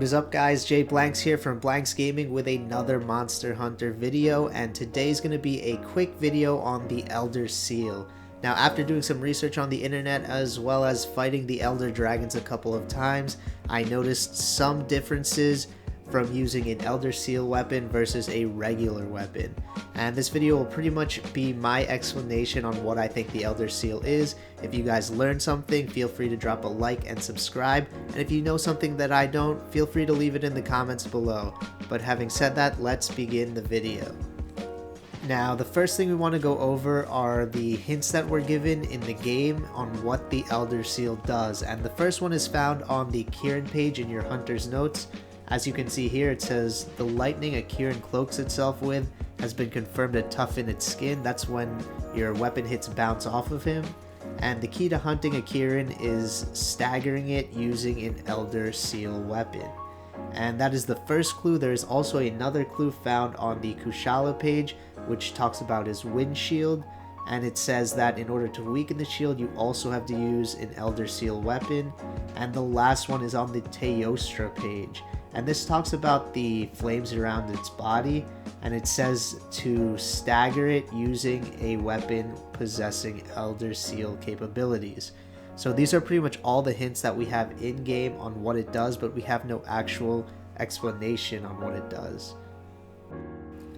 is up, guys? Jay Blanks here from Blanks Gaming with another Monster Hunter video, and today's going to be a quick video on the ElderSeal. Now, after doing some research on the internet as well as fighting the Elder Dragons a couple of times, I noticed some differences from using an ElderSeal weapon versus a regular weapon. And this video will pretty much be my explanation on what I think the ElderSeal is. If you guys learned something, feel free to drop a like and subscribe. And if you know something that I don't, feel free to leave it in the comments below. But having said that, let's begin the video. Now, the first thing we want to go over are the hints that were given in the game on what the ElderSeal does. And the first one is found on the Kieran page in your Hunter's Notes. As you can see here, it says the lightning a Kieran cloaks itself with has been confirmed to toughen its skin. That's when your weapon hits bounce off of him. And the key to hunting a Kieran is staggering it using an ElderSeal weapon. And that is the first clue. There is also another clue found on the Kushala page, which talks about his wind shield. And it says that in order to weaken the shield, you also have to use an ElderSeal weapon. And the last one is on the Teostra page. And this talks about the flames around its body, and it says to stagger it using a weapon possessing ElderSeal capabilities. So these are pretty much all the hints that we have in game on what it does, but we have no actual explanation on what it does.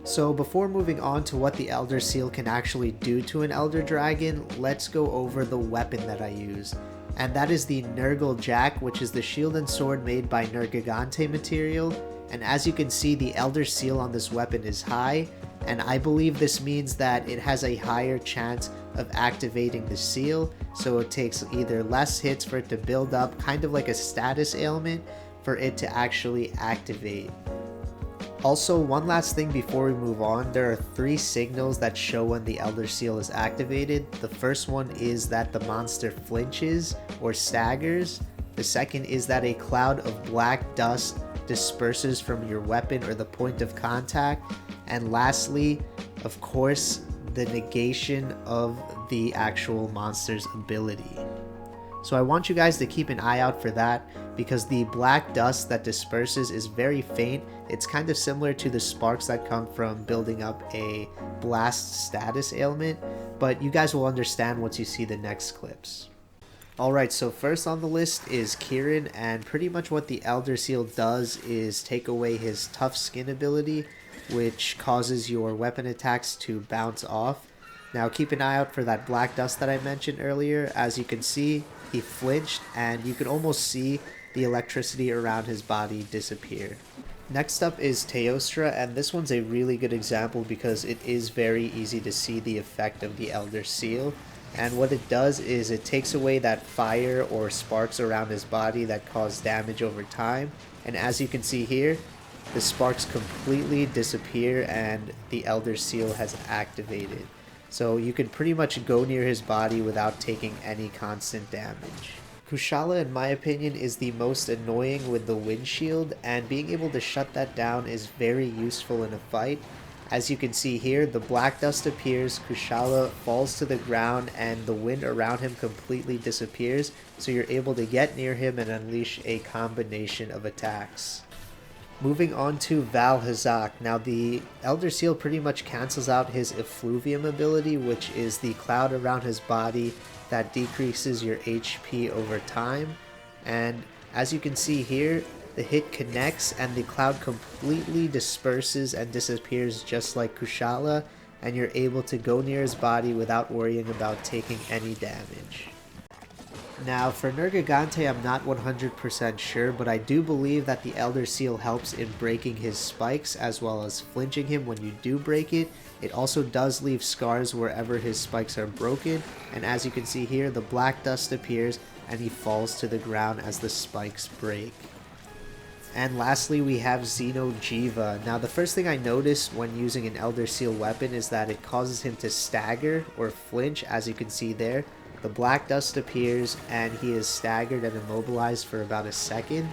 So before moving on to what the ElderSeal can actually do to an Elder Dragon, let's go over the weapon that I use. And that is the Nurgle Jack, which is the shield and sword made by Nergigante material. And as you can see, the ElderSeal on this weapon is high, and I believe this means that it has a higher chance of activating the seal, so it takes either less hits for it to build up, kind of like a status ailment, for it to actually activate. Also, one last thing before we move on, there are 3 signals that show when the ElderSeal is activated. The first one is that the monster flinches or staggers. The second is that a cloud of black dust disperses from your weapon or the point of contact. And lastly, of course, the negation of the actual monster's ability. So I want you guys to keep an eye out for that, because the black dust that disperses is very faint. It's kind of similar to the sparks that come from building up a blast status ailment, but you guys will understand once you see the next clips. Alright, so first on the list is Kieran, and pretty much what the ElderSeal does is take away his tough skin ability, which causes your weapon attacks to bounce off. Now keep an eye out for that black dust that I mentioned earlier. As you can see, he flinched, and you can almost see the electricity around his body disappear. Next up is Teostra, and this one's a really good example because it is very easy to see the effect of the ElderSeal. And what it does is it takes away that fire or sparks around his body that cause damage over time. And as you can see here, the sparks completely disappear and the ElderSeal has activated. So you can pretty much go near his body without taking any constant damage. Kushala, in my opinion, is the most annoying with the windshield, and being able to shut that down is very useful in a fight. As you can see here, the black dust appears, Kushala falls to the ground, and the wind around him completely disappears, so you're able to get near him and unleash a combination of attacks. Moving on to Valhazak. Now the ElderSeal pretty much cancels out his effluvium ability, which is the cloud around his body that decreases your HP over time. And as you can see here, the hit connects and the cloud completely disperses and disappears just like Kushala, and you're able to go near his body without worrying about taking any damage. Now for Nergigante, I'm not 100% sure, but I do believe that the ElderSeal helps in breaking his spikes as well as flinching him when you do break it. It also does leave scars wherever his spikes are broken, and as you can see here, the black dust appears and he falls to the ground as the spikes break. And lastly, we have Xenojiva. Now the first thing I noticed when using an ElderSeal weapon is that it causes him to stagger or flinch, as you can see there. The black dust appears and he is staggered and immobilized for about a second.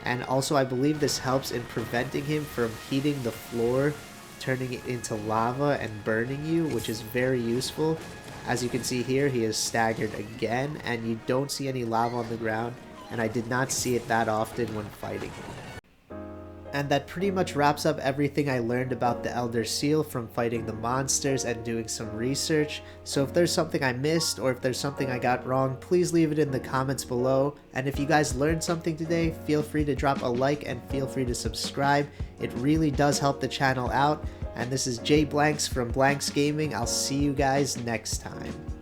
And also I believe this helps in preventing him from heating the floor, turning it into lava and burning you, which is very useful. As you can see here, he is staggered again, and you don't see any lava on the ground, and I did not see it that often when fighting him. And that pretty much wraps up everything I learned about the ElderSeal from fighting the monsters and doing some research. So if there's something I missed or if there's something I got wrong, please leave it in the comments below. And if you guys learned something today, feel free to drop a like and feel free to subscribe. It really does help the channel out. And this is Jay Blanks from Blanks Gaming. I'll see you guys next time.